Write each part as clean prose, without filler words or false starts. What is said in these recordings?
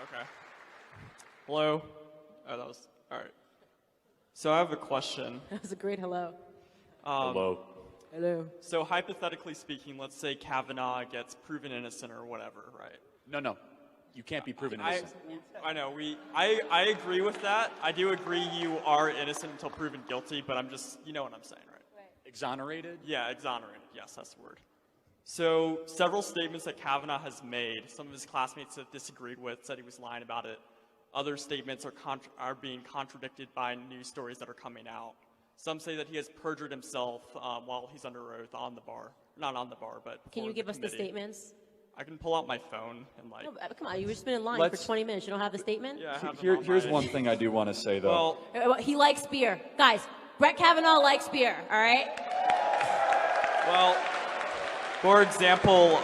Okay. Hello? Oh, that was, all right. So I have a question. That was a great hello. Hello. Hello. So hypothetically speaking, let's say Kavanaugh gets proven innocent or whatever, right? No. You can't be proven innocent. I know. I agree with that. I do agree you are innocent until proven guilty, but I'm just, you know what I'm saying, right? Exonerated? Yeah, exonerated. Yes, that's the word. So several statements that Kavanaugh has made, some of his classmates have disagreed with, said he was lying about it. Other statements are being contradicted by news stories that are coming out. Some say that he has perjured himself while he's under oath on the bar. Not on the bar, but Can you give us the statements? I can pull out my phone and No, come on, you've just been in line for 20 minutes. You don't have the statement? Yeah, I have Here's one thing I do want to say, though. Well, He likes beer. Guys, Brett Kavanaugh likes beer, all right? well, for example,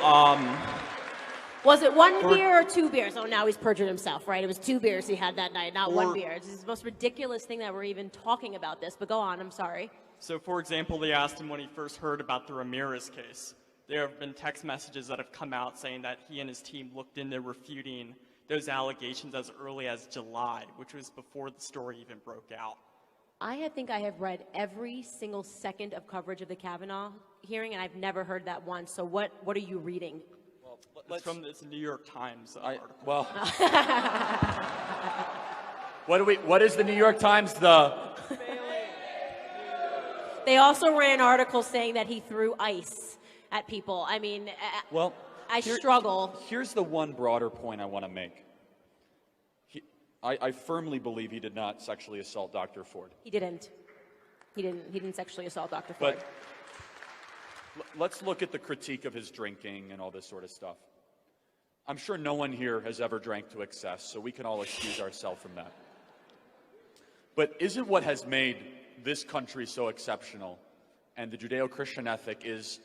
Was it one beer or 2 beers? Oh, now he's perjured himself, right? It was 2 beers he had that night, not 1 beer. It's the most ridiculous thing that we're even talking about this, but go on, I'm sorry. So, for example, they asked him when he first heard about the Ramirez case. There have been text messages that have come out saying that he and his team looked into refuting those allegations as early as July, which was before the story even broke out. I think I have read every single second of coverage of the Kavanaugh hearing, and I've never heard that once. So what are you reading? It's from this New York Times article. Well, what is the New York Times? They also ran articles saying that he threw ice at people. I mean, I struggle. Here's the one broader point I want to make. I firmly believe he did not sexually assault Dr. Ford. He didn't. He didn't sexually assault Dr. Ford. But let's look at the critique of his drinking and all this sort of stuff. I'm sure no one here has ever drank to excess, so we can all excuse ourselves from that. But isn't what has made this country so exceptional and the Judeo-Christian ethic is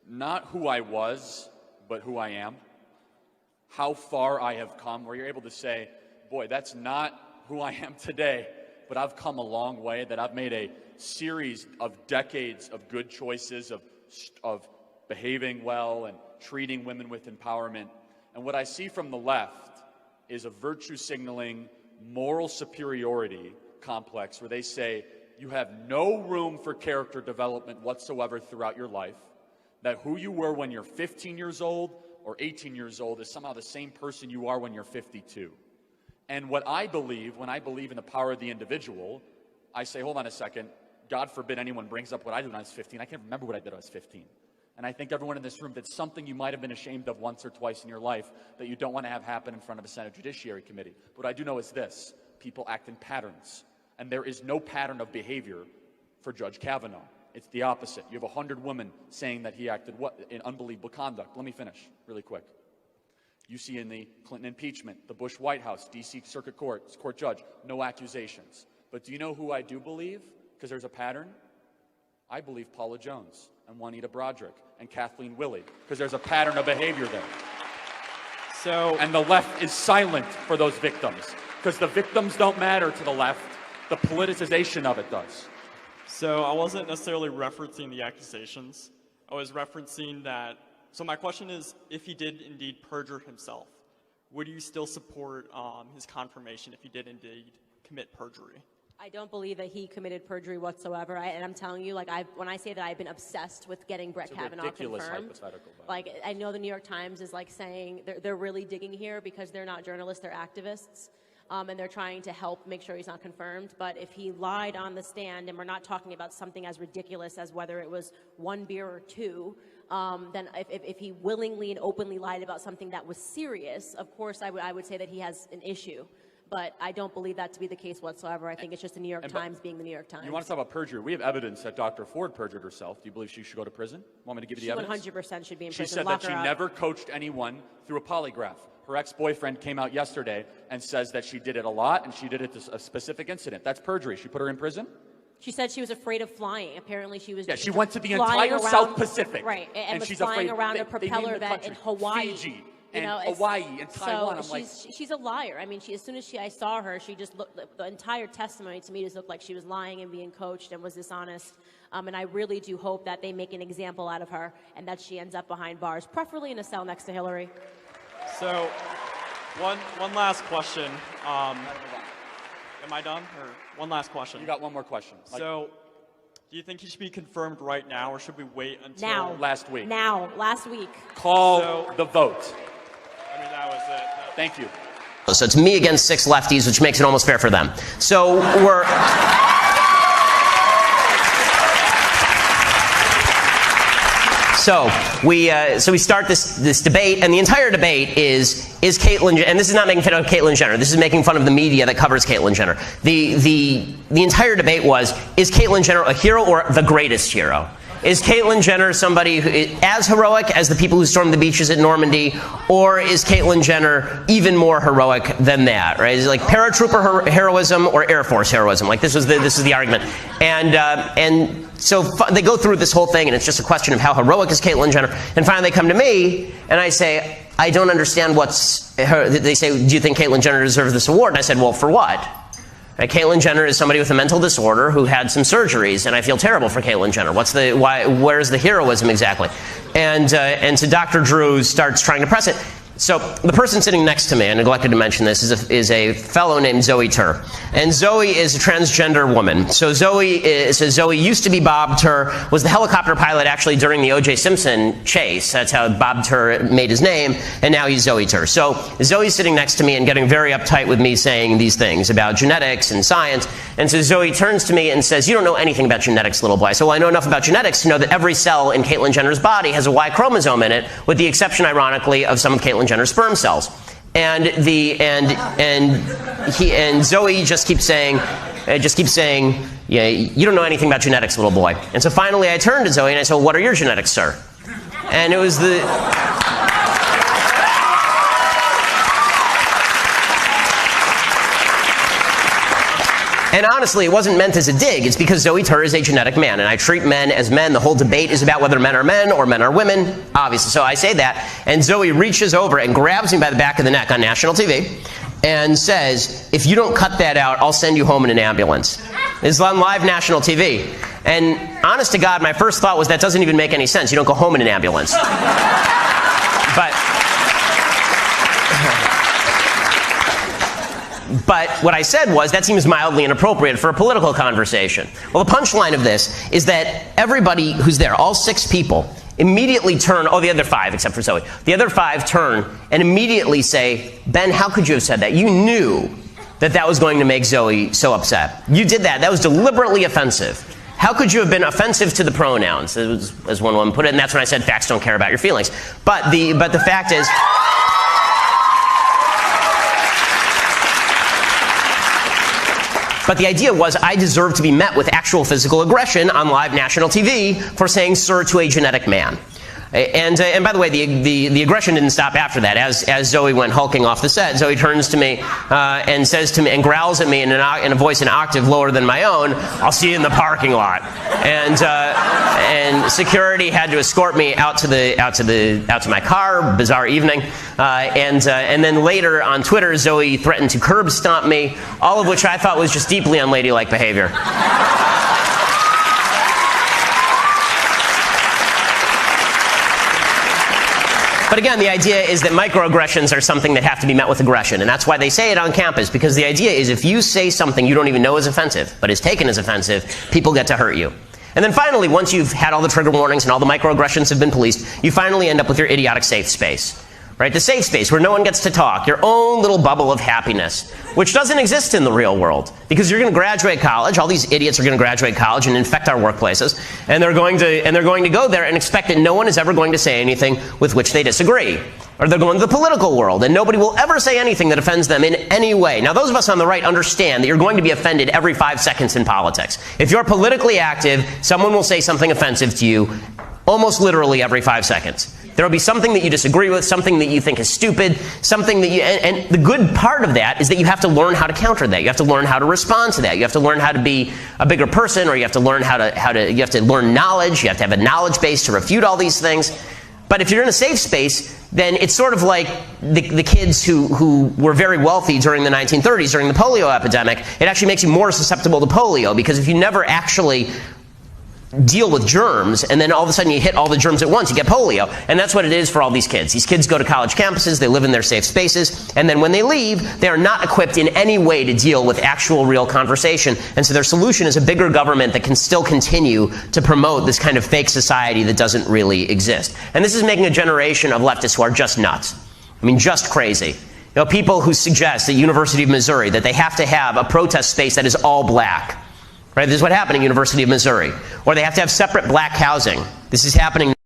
not who I was, but who I am? How far I have come, where you're able to say, boy, that's not who I am today, but I've come a long way, that I've made a series of decades of good choices, of behaving well and treating women with empowerment. And what I see from the left is a virtue signaling, moral superiority complex where they say you have no room for character development whatsoever throughout your life, that who you were when you're 15 years old or 18 years old is somehow the same person you are when you're 52. And what I believe, when I believe in the power of the individual, I say, hold on a second, God forbid anyone brings up what I did when I was 15. I can't remember what I did when I was 15. And I think everyone in this room did something you might have been ashamed of once or twice in your life that you don't want to have happen in front of a Senate Judiciary Committee. But what I do know is this: people act in patterns. And there is no pattern of behavior for Judge Kavanaugh. It's the opposite. You have 100 women saying that he acted in unbelievable conduct. Let me finish really quick. You see in the Clinton impeachment, the Bush White House, D.C. Circuit Court judge, no accusations. But do you know who I do believe? Because there's a pattern. I believe Paula Jones and Juanita Broderick and Kathleen Willey, because there's a pattern of behavior there. And the left is silent for those victims, because the victims don't matter to the left. The politicization of it does. So I wasn't necessarily referencing the accusations. I was referencing that. So my question is, if he did indeed perjure himself, would you still support his confirmation if he did indeed commit perjury? I don't believe that he committed perjury whatsoever. And I'm telling you, when I say that I've been obsessed with getting Brett Kavanaugh confirmed, I know the New York Times is saying they're really digging here because they're not journalists, they're activists. And they're trying to help make sure he's not confirmed. But if he lied on the stand, and we're not talking about something as ridiculous as whether it was 1 beer or 2, then if he willingly and openly lied about something that was serious, of course I would say that he has an issue. But I don't believe that to be the case whatsoever. I think it's just the New York Times being the New York Times. You want to talk about perjury? We have evidence that Dr. Ford perjured herself. Do you believe she should go to prison? Want me to give you the evidence? She 100% should be in prison. She said that she never coached anyone through a polygraph. Her ex-boyfriend came out yesterday and says that she did it a lot and she did it to a specific incident. That's perjury. She put her in prison? She said she was afraid of flying. Apparently she was she went to the entire South Pacific. Right, and was she's flying afraid around a propeller that in Hawaii. Fiji. Hawaii and Taiwan. She's a liar. I mean, as soon as I saw her, she just looked. The entire testimony to me just looked like she was lying and being coached and was dishonest. And I really do hope that they make an example out of her and that she ends up behind bars, preferably in a cell next to Hillary. So, One last question. Am I done? Or one last question? You got one more question. So, do you think he should be confirmed right now, or should we wait until now? Last week. Now, last week. Call the vote. I mean, that was it. Thank you. So it's me against 6 lefties, which makes it almost fair for them. So we're... So we start this debate, and the entire debate is Caitlyn, and this is not making fun of Caitlyn Jenner. This is making fun of the media that covers Caitlyn Jenner. The entire debate was, is Caitlyn Jenner a hero or the greatest hero? Is Caitlyn Jenner somebody who is as heroic as the people who stormed the beaches at Normandy, or is Caitlyn Jenner even more heroic than that? Right? Is it like paratrooper heroism or Air Force heroism? Like this is the argument, and so they go through this whole thing, and it's just a question of how heroic is Caitlyn Jenner. And finally, they come to me, and I say, I don't understand what's her. They say, do you think Caitlyn Jenner deserves this award? And I said, well, for what? Caitlyn Jenner is somebody with a mental disorder who had some surgeries, and I feel terrible for Caitlyn Jenner. Where's the heroism exactly? And so Dr. Drew starts trying to press it. So the person sitting next to me, I neglected to mention this, is a fellow named Zoe Tur. And Zoe is a transgender woman. So Zoe used to be Bob Tur, was the helicopter pilot actually during the O.J. Simpson chase. That's how Bob Tur made his name, and now he's Zoe Tur. So Zoe's sitting next to me and getting very uptight with me saying these things about genetics and science. And so Zoe turns to me and says, you don't know anything about genetics, little boy. So I know enough about genetics to know that every cell in Caitlyn Jenner's body has a Y chromosome in it, with the exception, ironically, of some of Caitlyn Jenner's sperm cells. And Zoe just keeps saying, yeah, you don't know anything about genetics, little boy. And so finally I turned to Zoe and I said, well, what are your genetics, sir? And it was And honestly, it wasn't meant as a dig. It's because Zoe Tur is a genetic man, and I treat men as men. The whole debate is about whether men are men or men are women, obviously. So I say that, and Zoe reaches over and grabs me by the back of the neck on national TV and says, if you don't cut that out, I'll send you home in an ambulance. This is on live national TV. And honest to God, my first thought was that doesn't even make any sense. You don't go home in an ambulance. But what I said was, that seems mildly inappropriate for a political conversation. Well, the punchline of this is that everybody who's there, all 6 people, immediately turn, the other 5 except for Zoe, the other 5 turn and immediately say, Ben, how could you have said that? You knew that was going to make Zoe so upset. You did that. That was deliberately offensive. How could you have been offensive to the pronouns, as one woman put it? And that's when I said, facts don't care about your feelings. But the fact is... But the idea was I deserved to be met with actual physical aggression on live national TV for saying sir to a genetic man. And by the way, the aggression didn't stop after that. As Zoe went hulking off the set, Zoe turns to me and says to me and growls at me in a voice an octave lower than my own, "I'll see you in the parking lot." And security had to escort me out to my car. Bizarre evening. And then later on Twitter, Zoe threatened to curb stomp me, all of which I thought was just deeply unladylike behavior. But again, the idea is that microaggressions are something that have to be met with aggression, and that's why they say it on campus, because the idea is if you say something you don't even know is offensive, but is taken as offensive, people get to hurt you. And then finally, once you've had all the trigger warnings and all the microaggressions have been policed, you finally end up with your idiotic safe space. Right? The safe space where no one gets to talk, your own little bubble of happiness, which doesn't exist in the real world. Because you're going to graduate college, all these idiots are going to graduate college and infect our workplaces, and they're going to go there and expect that no one is ever going to say anything with which they disagree. Or they're going to the political world, and nobody will ever say anything that offends them in any way. Now, those of us on the right understand that you're going to be offended every 5 seconds in politics. If you're politically active, someone will say something offensive to you almost literally every 5 seconds. There will be something that you disagree with, something that you think is stupid, something that and the good part of that is that you have to learn how to counter that. You have to learn how to respond to that. You have to learn how to be a bigger person, or you have to learn you have to learn knowledge. You have to have a knowledge base to refute all these things. But if you're in a safe space, then it's sort of like the kids who were very wealthy during the 1930s, during the polio epidemic. It actually makes you more susceptible to polio, because if you never actually deal with germs, and then all of a sudden you hit all the germs at once, you get polio. And that's what it is for all these kids. These kids go to college campuses, they live in their safe spaces, and then when they leave, they are not equipped in any way to deal with actual real conversation. And so their solution is a bigger government that can still continue to promote this kind of fake society that doesn't really exist. And this is making a generation of leftists who are just nuts. I mean, just crazy. You know, people who suggest at University of Missouri that they have to have a protest space that is all black. Right? This is what happened at University of Missouri. Or they have to have separate black housing. This is happening